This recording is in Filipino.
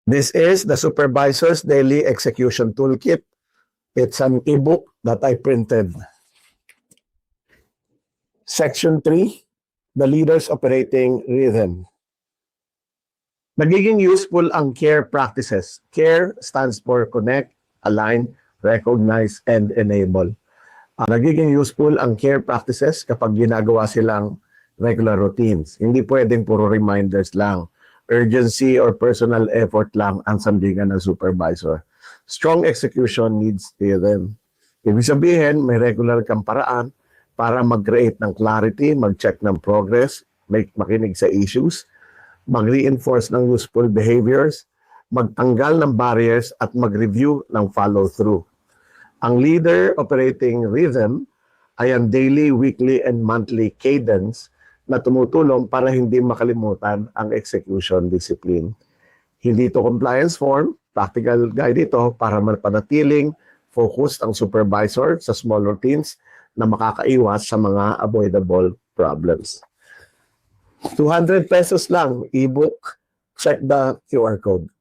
This is the Supervisor's Daily Execution Toolkit. It's an ebook that I printed. Section 3, the Leader's Operating Rhythm. Nagiging useful ang CARE practices. CARE stands for Connect, Align, Recognize, and Enable. Nagiging useful ang CARE practices kapag ginagawa silang regular routines. Hindi pwedeng puro reminders lang. Urgency or personal effort lang ang sandigan ng supervisor. Strong execution needs rhythm. Ibig sabihin, may regular kang paraan para mag-create ng clarity, mag-check ng progress, makinig sa issues, mag-reinforce ng useful behaviors, magtanggal ng barriers at mag-review ng follow-through. Ang leader operating rhythm ay ang daily, weekly, and monthly cadence na tumutulong para hindi makalimutan ang execution discipline. Hindi ito compliance form, practical guide ito para mapanatiling focused ang supervisor sa small routines na makakaiwas sa mga avoidable problems. 200 pesos lang, ebook. Check the QR code.